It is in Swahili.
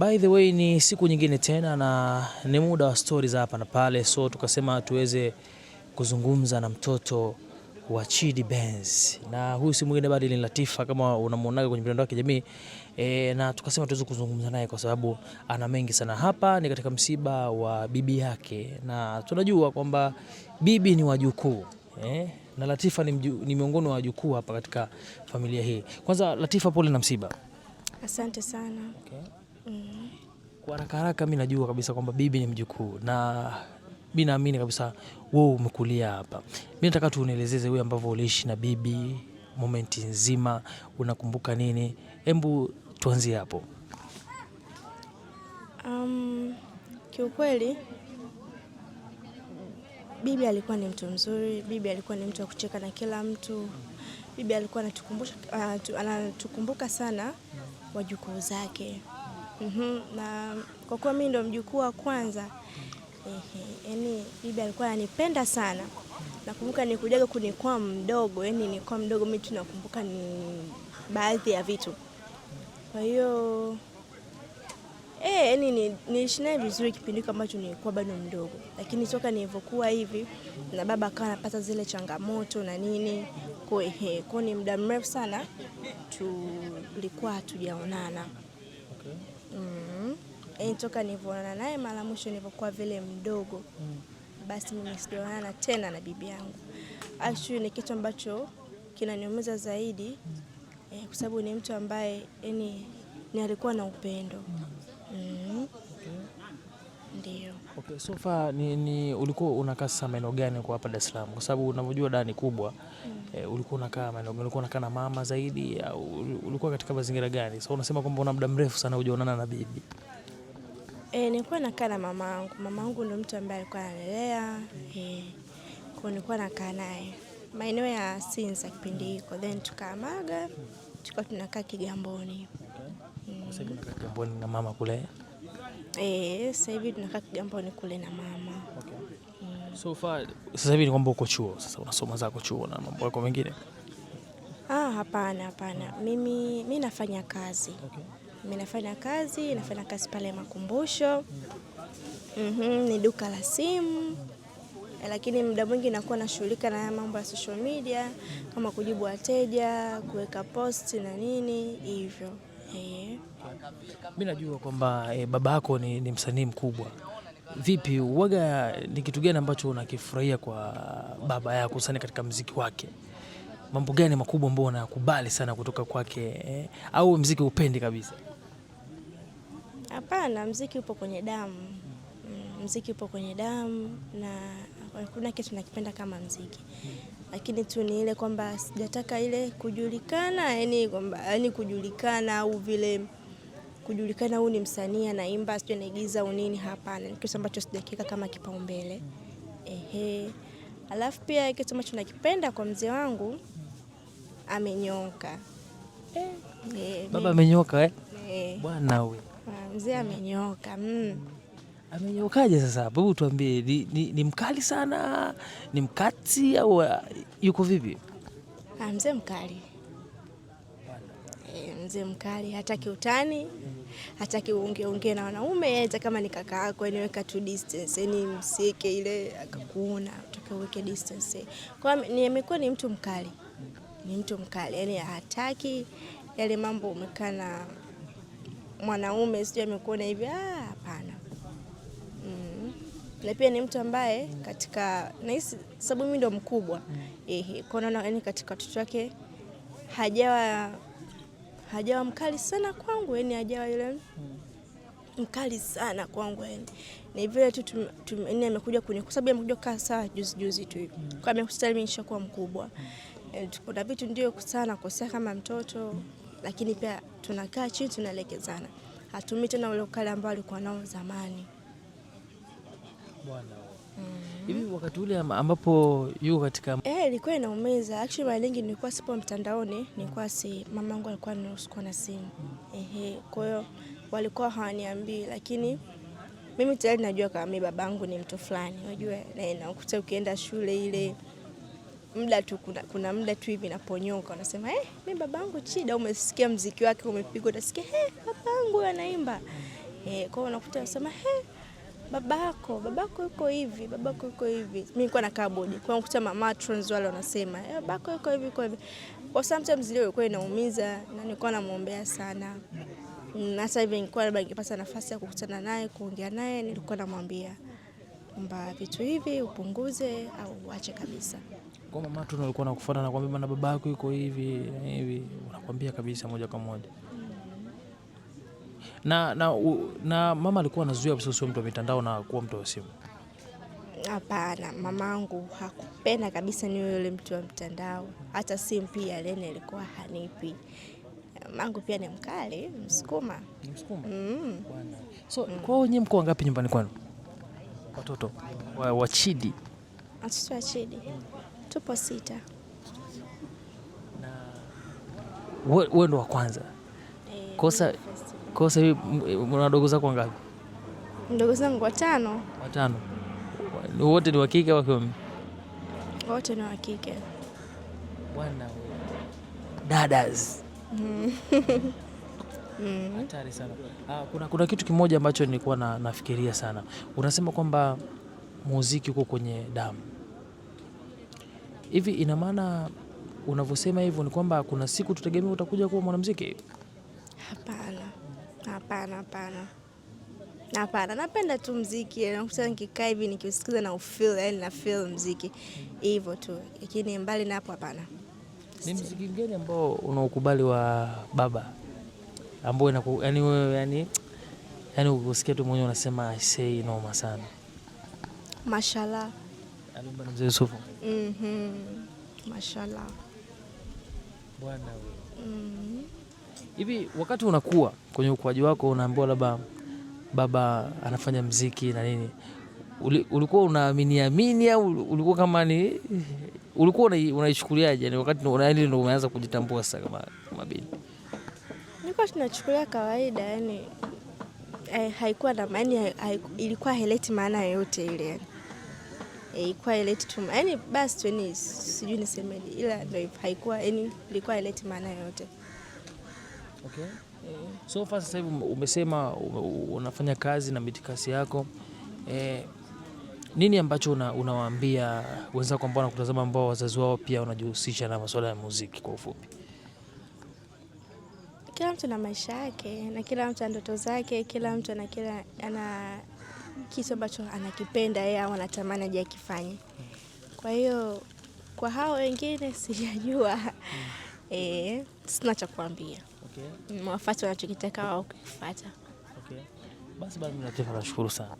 By the way, ni siku nyingine tena na ni muda wa stories hapa na pale, so tukasema tuweze kuzungumza na mtoto wa Chidi Benz, na huyu si mwingine bali ni Latifa kama unamuonaga kwenye mitandao ya kijamii na tukasema tuweze kuzungumza naye kwa sababu ana mengi sana. Hapa ni katika msiba wa bibi yake na tunajua kwamba bibi ni wajukuu na Latifa ni miongoni wa wajukuu hapa katika familia hii. Kwanza Latifa, pole na msiba. Asante sana. Okay. Kwa haraka mimi najua kabisa kwamba bibi ni mjukuu na mimi naamini kabisa wewe umekulia hapa. Mimi nataka tu unielezeze wewe ambavyo uliishi na bibi moment nzima, unakumbuka nini? Hebu tuanzie hapo. Kiukweli bibi alikuwa ni mtu mzuri, bibi alikuwa ni mtu wa kucheka na kila mtu. Bibi alikuwa anatukumbuka sana wajukuu zake. Na kwa kuwa mimi ndo mjukuu wa kwanza, yani bibi alikuwa ananipenda sana. Nakumbuka nilikujaga kunikuwa mdogo, yani nilikuwa mdogo, mimi tunakumbuka ni baadhi ya vitu. Kwa hiyo yani niishi naye vizuri kipindi ambacho nilikuwa bado mdogo. Lakini toka nilivyokuwa hivi na baba akawa anapata zile changamoto na nini, kwa ni muda mrefu sana tulikuwa hatujaonana. Toka nilivyoonana naye mara mwisho nilipokuwa vile mdogo, basi mimi sijaonana tena na bibi yangu. Actually ni kitu ambacho kinaniumiza zaidi, kwa sababu ni mtu ambaye ni alikuwa na upendo. Ndio. Okay, so far ni ulikuwa unakaa sasa maeneo gani kwa hapa Dar es Salaam? Kwa sababu unavyojua Dar ni kubwa. Ulikuwa unakaa maeneo gani? Ulikuwa unakaa na mama zaidi au ulikuwa katika mazingira gani? So unasema kwamba una muda mrefu sana hujaonana na bibi. Nilikuwa nakaa na mamangu. Mamangu ndio mtu ambaye alikuwa ananilea. Kwa nilikuwa nakaa naye maeneo ya Sinza kipindi hiko, then tukaamaga tukawa tunakaa Kigamboni. Sasa hivi unakaa Kigamboni na mama kule? Sasa hivi tunakaa Kigamboni kule na mama. Okay. So far sasa hivi ni kwamba uko chuo, sasa unasoma zako chuo na mambo yako mengine? Hapana. Mimi nafanya kazi. Okay. Mimi nafanya kazi pale Makumbusho. Ni duka la simu. Lakini muda mwingi nakuwa nashughulika na mambo ya social media kama kujibu wateja, kuweka post na nini hivyo. Mimi najua kwamba baba yako ni msanii mkubwa. Vipi, uwaga ni kitu gani ambacho unakifurahia kwa baba yako sana katika muziki wake? Mambo gani makubwa ambayo unakubali sana kutoka kwake au muziki upendi kabisa? Hapana, muziki upo kwenye damu. Muziki upo kwenye damu na kuna kitu nakipenda kama muziki. Lakini tu ni ile kwamba sijataka ile kujulikana, yani kujulikana au vile kujulikana huyu ni msanii anaimba sio anaigiza au nini, hapana. Ni kitu ambacho sijakika kama kipaumbele. Alafu pia kitu ambacho nakipenda kwa mzee wangu, amenyoka. Baba amenyoka Bwana wewe. Mzee amenyoka. Amenyokaje sasa? Hebu tuambie, ni mkali sana, ni mkati au yuko vipi? Mzee mkali. Mzee mkali, hataki utani, hataki uongee na wanaume, hata kama ni kaka yako, niweka tu distance, msike ile akakuona, utake uweke distance. Kwa hiyo amekuwa ni mtu mkali. Ni mtu mkali, yani hataki yale mambo umekaa na mwanaume sio amekuona hivi, hapana. Na pia ni mtu ambaye katika nahisi sababu mimi ndo mkubwa. Kwa naona yani katika watoto wake hajawa mkali sana kwangu, yani hajawa yule mkali sana kwangu yani. Ni vile tu amekuja kwa sababu amekuja kukaa saa juzi tu hivi. Kwa amekustali mimi nishakuwa mkubwa. Kuna vitu ndio kusana kosea kama mtoto, lakini pia tunakaa chini tunaelekezana. Hatumii tena ule ukali ambao alikuwa nao zamani. Bwana. Hivi wakati ule ambapo yuko katika ilikuwa inaumiza. Actually mara nyingi nilikuwa sipo mtandaoni, nilikuwa mamangu alikuwa anaruhusu na simu. Kwa hiyo walikuwa hawaniambii, lakini mimi tayari najua kama mimi babangu ni mtu fulani. Unajua na ukienda shule ile muda tu kuna muda tu hivi naponyoka unasema mimi babangu Chida, umesikia muziki wake umepigwa utasikia babangu anaimba. Kwa hiyo unakuta unasema babako yuko hivi, babako yuko hivi. Mimi nilikuwa nakaa bodi. Kwa hiyo unakuta matrons wale wanasema, babako yuko hivi, yuko hivi. Kwa sometimes ile ilikuwa inaumiza na nilikuwa namuombea sana. Hata hivi nilikuwa labda nikipata nafasi ya kukutana naye, kuongea naye, nilikuwa namwambia kwamba vitu hivi upunguze au uache kabisa. Kwa mama tu alikuwa anakufuata na kwambia babako yuko hivi hivi, unakwambia kabisa moja kwa moja. Na mama alikuwa anazuia usiwe mtu wa mitandao na kuwa mtu wa simu? Hapana, mamangu hakupenda kabisa niwe yule mtu wa mtandao. Hata simu pia Lene alikuwa hanipi. Mamangu pia ni mkali, Msukuma. Ni Msukuma? Bwana. So kwa wenyewe mko wangapi nyumbani kwenu? Watoto wa Chidi? Watoto wa Chidi tupo 6. Na wewe ndo wa kwanza? Kosa hivi una wadogo zako wangapi? Ndugu zangu 5. 5. Wote ni wa kike au wa kiume? Wote ni wa kike. Bwana wewe. Dadas. Hatari sana. Kuna kitu kimoja ambacho nilikuwa nafikiria sana. Unasema kwamba muziki uko kwenye damu. Hivi ina maana unavyosema hivyo ni kwamba kuna siku tutegemea utakuja kuwa mwanamuziki? Hapana, napenda tu muziki. Nakuta nikikaa hivi nikiusikiza na na feel muziki. Hivyo tu. Lakini mbali na hapo hapana. Ni muziki gani ambao unaukubali wa baba? Ambao yani wewe yani ukisikia tu mwenyewe unasema I say noma sana. Mashallah. Aliomba na Mzee Yusufu. Mashallah. Bwana wewe. Hivi wakati unakuwa kwenye ukuaji wako unaambiwa labda baba anafanya muziki na nini, ulikuwa unaamini au ulikuwa kama ni ulikuwa unaichukuliaje yani wakati ndio umeanza kujitambua sasa kama binti? Nilikuwa tunachukulia kawaida yani, haikuwa na maana, ilikuwa haileti maana yoyote ile yani. Ilikuwa haileti tu yani basi tu ni sijui nisemeje, ila ndio haikuwa yani ilikuwa haileti maana yoyote. Okay. So far sasa hivi umesema unafanya kazi na mitikasi yako. Nini ambacho unawaambia wenzako ambao wanakutazama ambao wazazi wao pia wanajihusisha na masuala ya muziki kwa ufupi? Kila mtu na maisha yake na kila mtu ana ndoto zake, kila mtu ana kitu ambacho anakipenda yeye au anatamani aje akifanye. Kwa hiyo kwa hao wengine sijajua. Sina cha kuambia. Okay. Wafuate wanachokitaka wao kufuata. Okay. Basi mimi nashukuru sana.